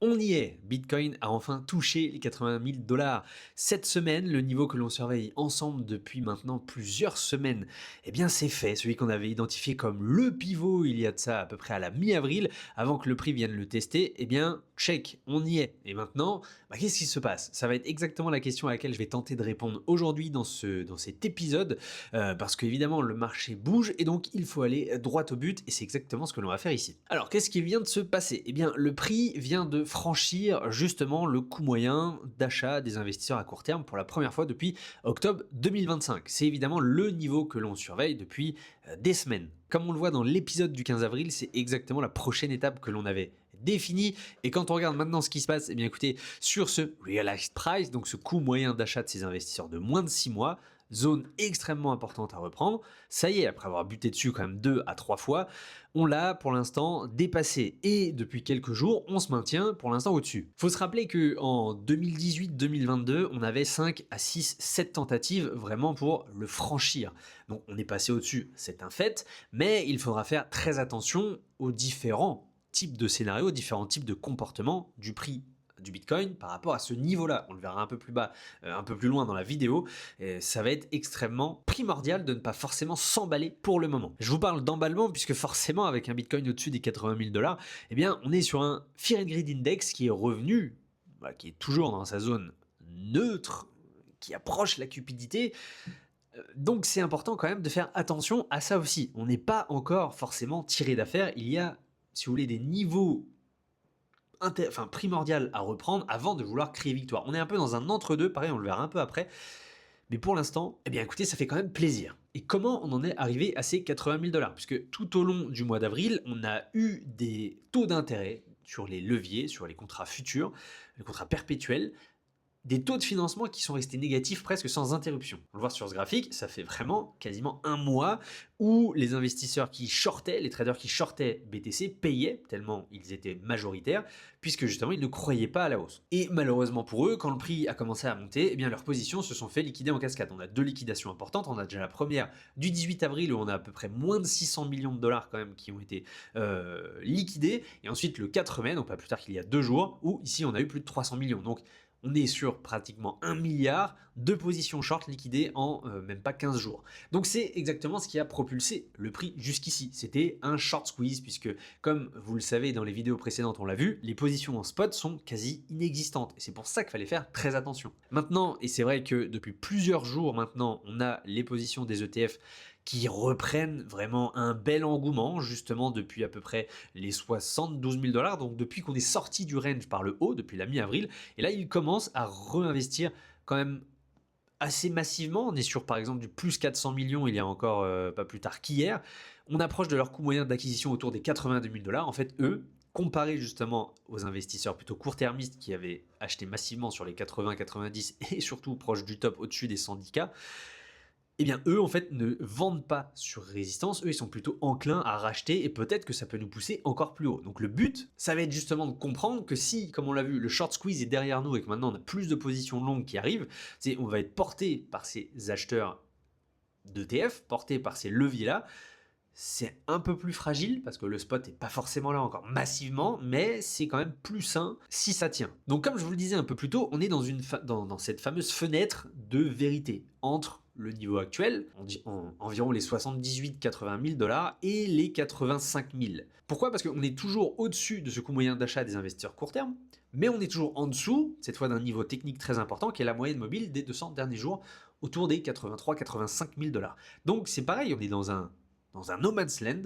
On y est, Bitcoin a enfin touché les 80 000 dollars. Cette semaine, le niveau que l'on surveille ensemble depuis maintenant plusieurs semaines, eh bien c'est fait, celui qu'on avait identifié comme le pivot il y a de ça à peu près à la mi-avril, avant que le prix vienne le tester, eh bien check, on y est. Et maintenant, qu'est-ce qui se passe? Ça va être exactement la question à laquelle je vais tenter de répondre aujourd'hui dans cet épisode, parce qu'évidemment le marché bouge et donc il faut aller droit au but et c'est exactement ce que l'on va faire ici. Alors qu'est-ce qui vient de se passer? Eh bien le prix vient de franchir justement le coût moyen d'achat des investisseurs à court terme pour la première fois depuis octobre 2025. C'est évidemment le niveau que l'on surveille depuis des semaines. Comme on le voit dans l'épisode du 15 avril, c'est exactement la prochaine étape que l'on avait définie. Et quand on regarde maintenant ce qui se passe, eh bien écoutez, sur ce realized price, donc ce coût moyen d'achat de ces investisseurs de moins de 6 mois, zone extrêmement importante à reprendre. Ça y est, après avoir buté dessus quand même 2 à 3 fois, on l'a pour l'instant dépassé. Et depuis quelques jours, on se maintient pour l'instant au-dessus. Faut se rappeler qu'en 2018-2022, on avait 5 à 6, 7 tentatives vraiment pour le franchir. Donc on est passé au-dessus, c'est un fait, mais il faudra faire très attention aux différents types de scénarios, différents types de comportements du prix du Bitcoin par rapport à ce niveau-là. On le verra un peu plus bas, un peu plus loin dans la vidéo. Et ça va être extrêmement primordial de ne pas forcément s'emballer pour le moment. Je vous parle d'emballement puisque forcément avec un Bitcoin au-dessus des 80 000 dollars, eh bien on est sur un Fear and Greed Index qui est revenu, qui est toujours dans sa zone neutre, qui approche la cupidité. Donc c'est important quand même de faire attention à ça aussi. On n'est pas encore forcément tiré d'affaire. Il y a, si vous voulez, des niveaux primordial à reprendre avant de vouloir crier victoire. On est un peu dans un entre-deux, pareil, on le verra un peu après. Mais pour l'instant, eh bien écoutez, ça fait quand même plaisir. Et comment on en est arrivé à ces 80 000 dollars? Puisque tout au long du mois d'avril, on a eu des taux d'intérêt sur les leviers, sur les contrats futurs, les contrats perpétuels, des taux de financement qui sont restés négatifs presque sans interruption. On le voit sur ce graphique, ça fait vraiment quasiment un mois où les investisseurs qui shortaient, les traders qui shortaient BTC payaient tellement ils étaient majoritaires, puisque justement ils ne croyaient pas à la hausse. Et malheureusement pour eux, quand le prix a commencé à monter, eh bien leurs positions se sont fait liquider en cascade. On a deux liquidations importantes, on a déjà la première du 18 avril où on a à peu près moins de 600 millions de dollars quand même qui ont été liquidés, et ensuite le 4 mai, donc pas plus tard qu'il y a 2 jours, où ici on a eu plus de 300 millions. Donc on est sur pratiquement 1 milliard de positions short liquidées en même pas 15 jours. Donc c'est exactement ce qui a propulsé le prix jusqu'ici. C'était un short squeeze puisque, comme vous le savez dans les vidéos précédentes, on l'a vu, les positions en spot sont quasi inexistantes. Et c'est pour ça qu'il fallait faire très attention. Maintenant, et c'est vrai que depuis plusieurs jours maintenant, on a les positions des ETF qui reprennent vraiment un bel engouement, justement depuis à peu près les 72 000 dollars, donc depuis qu'on est sorti du range par le haut, depuis la mi-avril, et là ils commencent à réinvestir quand même assez massivement. On est sur par exemple du plus 400 millions il y a encore pas plus tard qu'hier. On approche de leur coût moyen d'acquisition autour des 82 000 dollars. En fait, eux, comparé justement aux investisseurs plutôt court-termistes qui avaient acheté massivement sur les 80-90 et surtout proche du top au-dessus des 110K, eh bien, eux, en fait, ne vendent pas sur résistance. Eux, ils sont plutôt enclins à racheter et peut-être que ça peut nous pousser encore plus haut. Donc, le but, ça va être justement de comprendre que si, comme on l'a vu, le short squeeze est derrière nous et que maintenant on a plus de positions longues qui arrivent, c'est on va être porté par ces acheteurs d'ETF, porté par ces leviers-là. C'est un peu plus fragile parce que le spot n'est pas forcément là encore massivement, mais c'est quand même plus sain si ça tient. Donc comme je vous le disais un peu plus tôt, on est dans cette fameuse fenêtre de vérité entre le niveau actuel, environ les 78-80 000 dollars, et les 85 000. Pourquoi? Parce qu'on est toujours au-dessus de ce coût moyen d'achat des investisseurs court terme, mais on est toujours en dessous, cette fois d'un niveau technique très important, qui est la moyenne mobile des 200 derniers jours, autour des 83-85 000 dollars. Donc c'est pareil, on est dans un no man's land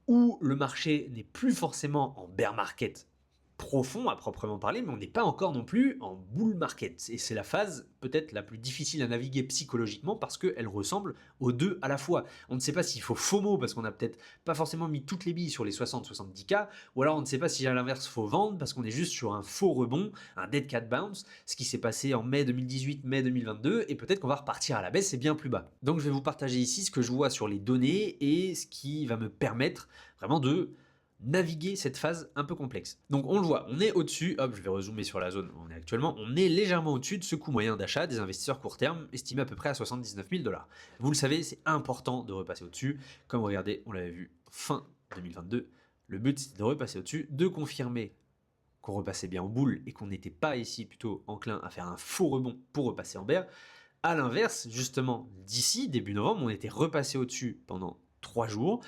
où le marché n'est plus forcément en bear market profond à proprement parler, mais on n'est pas encore non plus en bull market. Et c'est la phase peut-être la plus difficile à naviguer psychologiquement parce qu'elle ressemble aux deux à la fois. On ne sait pas s'il faut FOMO parce qu'on n'a peut-être pas forcément mis toutes les billes sur les 60-70K, ou alors on ne sait pas si à l'inverse faut vendre parce qu'on est juste sur un faux rebond, un dead cat bounce, ce qui s'est passé en mai 2018, mai 2022, et peut-être qu'on va repartir à la baisse et bien plus bas. Donc je vais vous partager ici ce que je vois sur les données et ce qui va me permettre vraiment de naviguer cette phase un peu complexe. Donc on le voit, on est au-dessus, hop, je vais rezoomer sur la zone où on est actuellement, on est légèrement au-dessus de ce coût moyen d'achat des investisseurs court terme, estimé à peu près à 79 000 dollars. Vous le savez, c'est important de repasser au-dessus, comme regardez, on l'avait vu fin 2022, le but c'est de repasser au-dessus, de confirmer qu'on repassait bien en boule et qu'on n'était pas ici plutôt enclin à faire un faux rebond pour repasser en bear. À l'inverse, justement, d'ici, début novembre, on était repassé au-dessus pendant 3 jours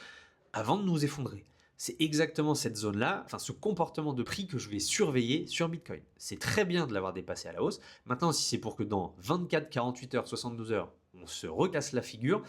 avant de nous effondrer. C'est exactement cette zone-là, enfin ce comportement de prix que je vais surveiller sur Bitcoin. C'est très bien de l'avoir dépassé à la hausse. Maintenant, si c'est pour que dans 24, 48 heures, 72 heures, on se recasse la figure,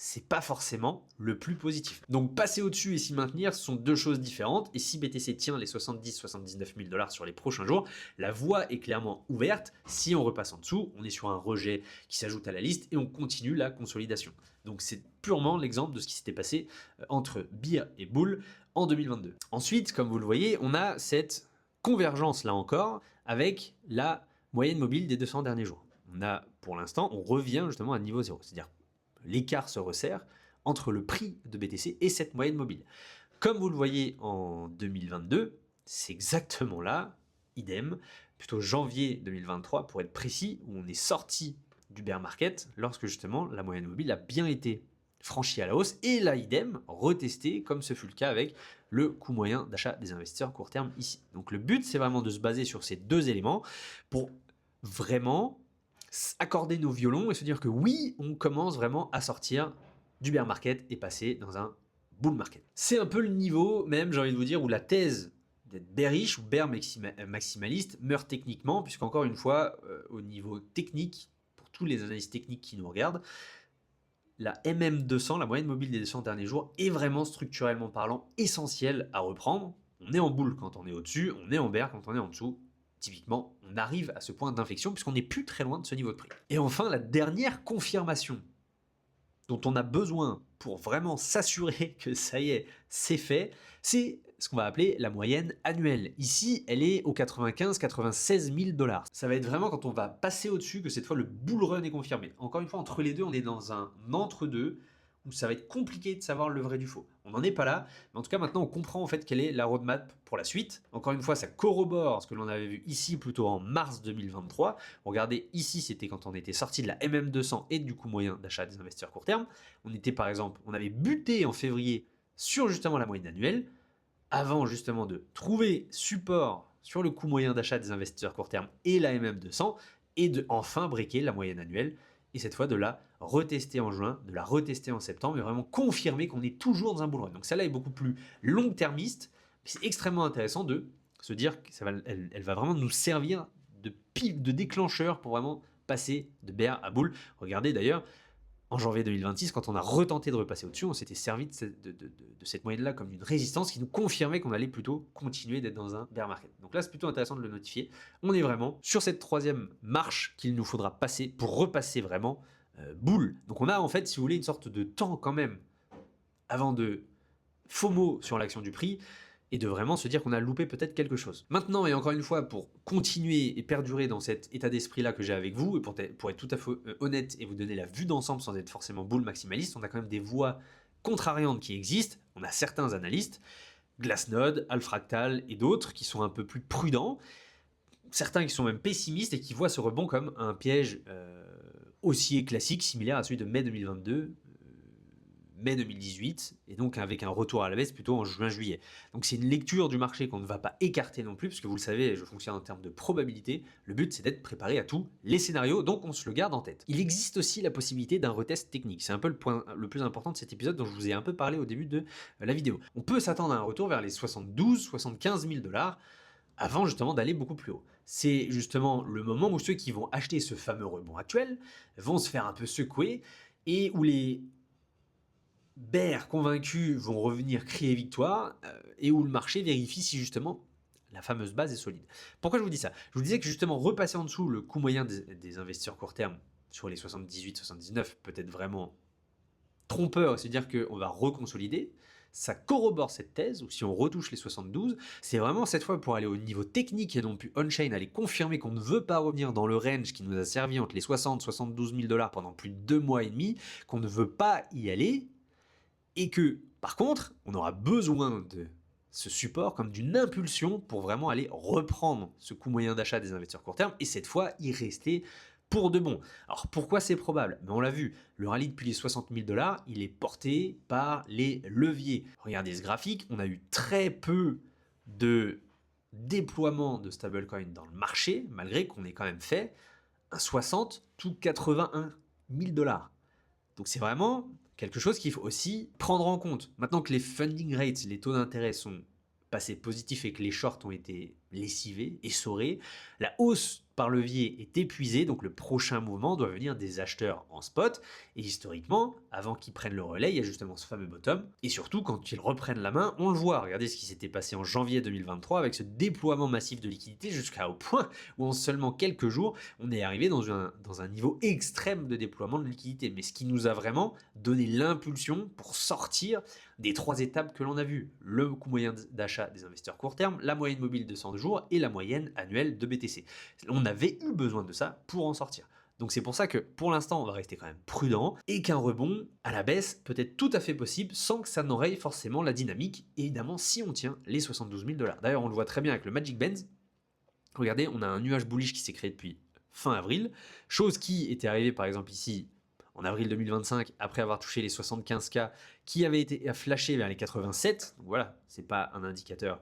c'est pas forcément le plus positif. Donc passer au-dessus et s'y maintenir, ce sont deux choses différentes. Et si BTC tient les 70-79 000 dollars sur les prochains jours, la voie est clairement ouverte. Si on repasse en dessous, on est sur un rejet qui s'ajoute à la liste et on continue la consolidation. Donc c'est purement l'exemple de ce qui s'était passé entre bear et bull en 2022. Ensuite, comme vous le voyez, on a cette convergence là encore avec la moyenne mobile des 200 derniers jours. On a, pour l'instant, on revient justement à niveau zéro, c'est-à-dire l'écart se resserre entre le prix de BTC et cette moyenne mobile. Comme vous le voyez en 2022, c'est exactement là, idem, plutôt janvier 2023 pour être précis, où on est sorti du bear market lorsque justement la moyenne mobile a bien été franchie à la hausse et là, idem, retesté comme ce fut le cas avec le coût moyen d'achat des investisseurs court terme ici. Donc le but, c'est vraiment de se baser sur ces deux éléments pour vraiment accorder nos violons et se dire que oui, on commence vraiment à sortir du bear market et passer dans un bull market. C'est un peu le niveau même, j'ai envie de vous dire, où la thèse d'être bearish ou bear maximaliste meurt techniquement, puisqu'encore une fois, au niveau technique, pour tous les analystes techniques qui nous regardent, la MM200, la moyenne mobile des 200 derniers jours, est vraiment structurellement parlant essentielle à reprendre. On est en bull quand on est au-dessus, on est en bear quand on est en dessous. Typiquement, on arrive à ce point d'inflexion puisqu'on n'est plus très loin de ce niveau de prix. Et enfin, la dernière confirmation dont on a besoin pour vraiment s'assurer que ça y est, c'est fait, c'est ce qu'on va appeler la moyenne annuelle. Ici, elle est aux 95-96 000 dollars. Ça va être vraiment quand on va passer au-dessus que cette fois le bull run est confirmé. Encore une fois, entre les deux, on est dans un entre-deux où ça va être compliqué de savoir le vrai du faux. On n'en est pas là, mais en tout cas maintenant on comprend en fait quelle est la roadmap pour la suite. Encore une fois, ça corrobore ce que l'on avait vu ici plutôt en mars 2023. Regardez, ici c'était quand on était sorti de la MM200 et du coût moyen d'achat des investisseurs court terme. On était par exemple, on avait buté en février sur justement la moyenne annuelle, avant justement de trouver support sur le coût moyen d'achat des investisseurs court terme et la MM200, et de enfin breaker la moyenne annuelle, et cette fois de la retester en juin, de la retester en septembre, et vraiment confirmer qu'on est toujours dans un bull run. Donc celle-là est beaucoup plus long-termiste, c'est extrêmement intéressant de se dire qu'elle va vraiment nous servir de déclencheur pour vraiment passer de bear à bull. Regardez d'ailleurs, en janvier 2026, quand on a retenté de repasser au-dessus, on s'était servi de cette moyenne-là comme une résistance qui nous confirmait qu'on allait plutôt continuer d'être dans un bear market. Donc là, c'est plutôt intéressant de le notifier. On est vraiment sur cette troisième marche qu'il nous faudra passer pour repasser vraiment bull. Donc on a en fait, si vous voulez, une sorte de temps quand même avant de FOMO sur l'action du prix et de vraiment se dire qu'on a loupé peut-être quelque chose. Maintenant, et encore une fois, pour continuer et perdurer dans cet état d'esprit-là que j'ai avec vous, et pour être tout à fait honnête et vous donner la vue d'ensemble sans être forcément bull maximaliste, on a quand même des voies contrariantes qui existent. On a certains analystes, Glassnode, Alfractal et d'autres qui sont un peu plus prudents, certains qui sont même pessimistes et qui voient ce rebond comme un piège haussier classique, similaire à celui de mai 2022, mai 2018, et donc avec un retour à la baisse plutôt en juin-juillet. Donc c'est une lecture du marché qu'on ne va pas écarter non plus, parce que vous le savez, je fonctionne en termes de probabilité. Le but, c'est d'être préparé à tous les scénarios, donc on se le garde en tête. Il existe aussi la possibilité d'un retest technique. C'est un peu le point le plus important de cet épisode dont je vous ai un peu parlé au début de la vidéo. On peut s'attendre à un retour vers les 72-75 000 dollars avant justement d'aller beaucoup plus haut. C'est justement le moment où ceux qui vont acheter ce fameux rebond actuel vont se faire un peu secouer et où les bears convaincus vont revenir crier victoire et où le marché vérifie si justement la fameuse base est solide. Pourquoi je vous dis ça? Je vous disais que justement repasser en dessous le coût moyen des investisseurs court terme sur les 78-79 peut être vraiment trompeur, c'est-à-dire qu'on va reconsolider. Ça corrobore cette thèse, ou si on retouche les 72, c'est vraiment cette fois pour aller au niveau technique et non plus on-chain, aller confirmer qu'on ne veut pas revenir dans le range qui nous a servi entre les 60 et 72 000 dollars pendant plus de 2 mois et demi, qu'on ne veut pas y aller, et que, par contre, on aura besoin de ce support comme d'une impulsion pour vraiment aller reprendre ce coût moyen d'achat des investisseurs court terme, et cette fois y rester pour de bon. Alors pourquoi c'est probable? Mais on l'a vu, le rallye depuis les 60 000 dollars, il est porté par les leviers. Regardez ce graphique, on a eu très peu de déploiement de stablecoin dans le marché, malgré qu'on ait quand même fait un 60 tout 81 000 dollars. Donc c'est vraiment quelque chose qu'il faut aussi prendre en compte. Maintenant que les funding rates, les taux d'intérêt sont passés positifs et que les shorts ont été lessivés, essorés, la hausse par levier est épuisée, donc le prochain mouvement doit venir des acheteurs en spot. Et historiquement, avant qu'ils prennent le relais, il y a justement ce fameux bottom. Et surtout, quand ils reprennent la main, on le voit. Regardez ce qui s'était passé en janvier 2023 avec ce déploiement massif de liquidités jusqu'au point où en seulement quelques jours, on est arrivé dans un niveau extrême de déploiement de liquidités. Mais ce qui nous a vraiment donné l'impulsion pour sortir des 3 étapes que l'on a vues. Le coût moyen d'achat des investisseurs court terme, la moyenne mobile de 100 jours et la moyenne annuelle de BTC. On avait eu besoin de ça pour en sortir. Donc c'est pour ça que pour l'instant on va rester quand même prudent et qu'un rebond à la baisse peut être tout à fait possible sans que ça n'enraye forcément la dynamique, évidemment si on tient les 72 000 dollars. D'ailleurs on le voit très bien avec le Magic Bands. Regardez, on a un nuage bullish qui s'est créé depuis fin avril, chose qui était arrivée par exemple ici en avril 2025 après avoir touché les 75K qui avait été flashé vers les 87. Donc voilà, c'est pas un indicateur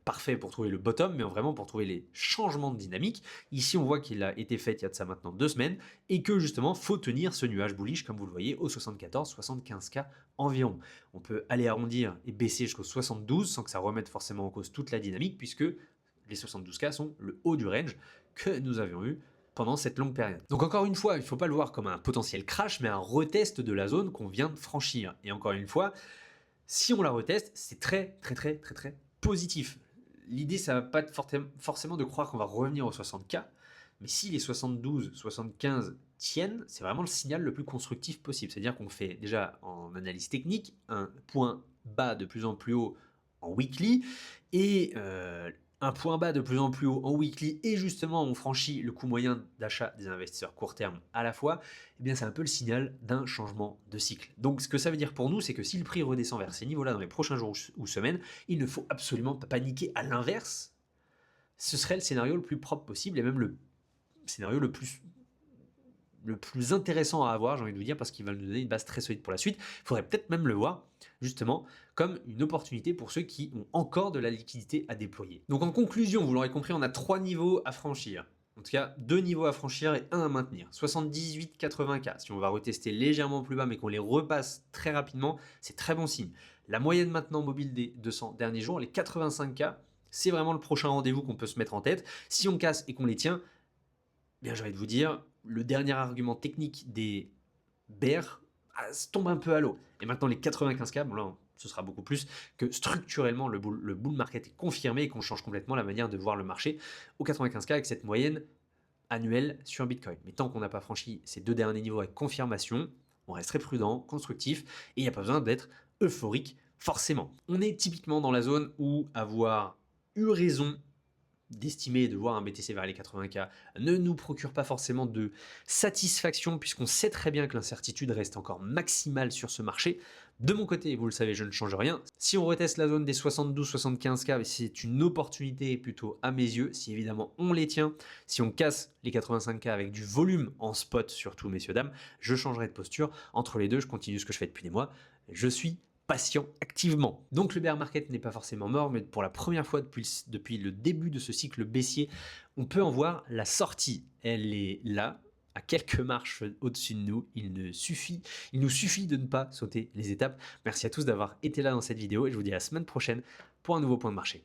parfait pour trouver le bottom, mais vraiment pour trouver les changements de dynamique. Ici, on voit qu'il a été fait il y a de ça maintenant 2 semaines et que justement, faut tenir ce nuage bullish, comme vous le voyez, au 74-75K environ. On peut aller arrondir et baisser jusqu'au 72 sans que ça remette forcément en cause toute la dynamique, puisque les 72K sont le haut du range que nous avions eu pendant cette longue période. Donc encore une fois, il ne faut pas le voir comme un potentiel crash, mais un retest de la zone qu'on vient de franchir. Et encore une fois, si on la reteste, c'est très positif. L'idée, ça va pas être forcément de croire qu'on va revenir aux 60K, mais si les 72, 75 tiennent, c'est vraiment le signal le plus constructif possible. C'est-à-dire qu'on fait déjà en analyse technique un point bas de plus en plus haut en weekly et un point bas de plus en plus haut en weekly et justement on franchit le coût moyen d'achat des investisseurs court terme à la fois, eh bien c'est un peu le signal d'un changement de cycle. Donc ce que ça veut dire pour nous, c'est que si le prix redescend vers ces niveaux-là dans les prochains jours ou semaines, il ne faut absolument pas paniquer. À l'inverse, ce serait le scénario le plus propre possible et même le scénario le plus intéressant à avoir, j'ai envie de vous dire, parce qu'il va nous donner une base très solide pour la suite. Il faudrait peut-être même le voir, justement, comme une opportunité pour ceux qui ont encore de la liquidité à déployer. Donc en conclusion, vous l'aurez compris, on a 3 niveaux à franchir. En tout cas, 2 niveaux à franchir et 1 à maintenir. 78-80K. Si on va retester légèrement plus bas, mais qu'on les repasse très rapidement, c'est très bon signe. La moyenne maintenant mobile des 200 derniers jours, les 85K, c'est vraiment le prochain rendez-vous qu'on peut se mettre en tête. Si on casse et qu'on les tient, bien j'ai envie de vous dire, le dernier argument technique des bears tombe un peu à l'eau. Et maintenant les 95K, bon là ce sera beaucoup plus que structurellement le bull market est confirmé et qu'on change complètement la manière de voir le marché au 95K avec cette moyenne annuelle sur Bitcoin. Mais tant qu'on n'a pas franchi ces 2 derniers niveaux avec confirmation, on resterait prudent, constructif et il n'y a pas besoin d'être euphorique forcément. On est typiquement dans la zone où avoir eu raison d'estimer et de voir un BTC vers les 80K ne nous procure pas forcément de satisfaction puisqu'on sait très bien que l'incertitude reste encore maximale sur ce marché. De mon côté, vous le savez, je ne change rien. Si on reteste la zone des 72-75K, c'est une opportunité plutôt à mes yeux, si évidemment on les tient. Si on casse les 85K avec du volume en spot, surtout messieurs, dames, je changerai de posture. Entre les deux, je continue ce que je fais depuis des mois. Je suis patient activement. Donc le bear market n'est pas forcément mort, mais pour la première fois depuis le début de ce cycle baissier, on peut en voir la sortie. Elle est là, à quelques marches au-dessus de nous. Il nous suffit de ne pas sauter les étapes. Merci à tous d'avoir été là dans cette vidéo et je vous dis à la semaine prochaine pour un nouveau point de marché.